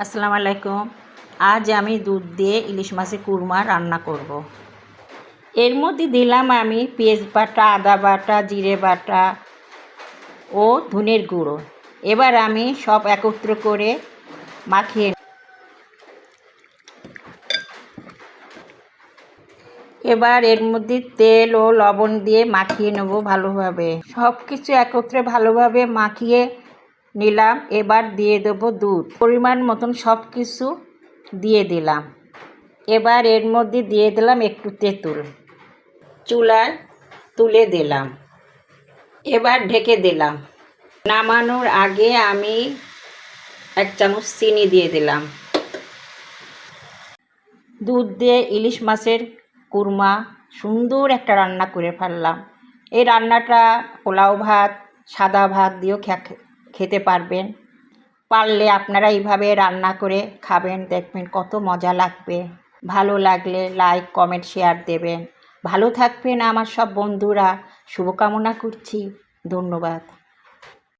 আসসালামু আলাইকুম। আজ আমি দুধ দিয়ে ইলিশ মাছের কুরমা রান্না করব। এর মধ্যে দিলাম আমি পেঁয়াজ বাটা, আদা বাটা, জিরে বাটা ও ধনের গুঁড়ো। এবার আমি সব একত্র করে মাখিয়ে এবার এর মধ্যে তেল ও লবণ দিয়ে মাখিয়ে নেব ভালোভাবে। সব কিছু একত্রে ভালোভাবে মাখিয়ে নিলাম। এবার দিয়ে দেবো দুধ, পরিমাণ মতন সব কিছু দিয়ে দিলাম। এবার এর মধ্যে দিয়ে দিলাম একটু তেঁতুল, চুলায় তুলে দিলাম। এবার ঢেকে দিলাম। নামানোর আগে আমি 1 চামচ চিনি দিয়ে দিলাম। দুধ দিয়ে ইলিশ মাছের কুরমা সুন্দর একটা রান্না করে ফেললাম। এই রান্নাটা পোলাও ভাত, সাদা ভাত দিয়েও খেতে পারবেন। পারলে আপনারা এইভাবে রান্না করে খাবেন, দেখবেন কত মজা লাগবে। ভালো লাগলে লাইক, কমেন্ট, শেয়ার দেবেন। ভালো থাকবেন আমার সব বন্ধুরা, শুভকামনা করছি। ধন্যবাদ।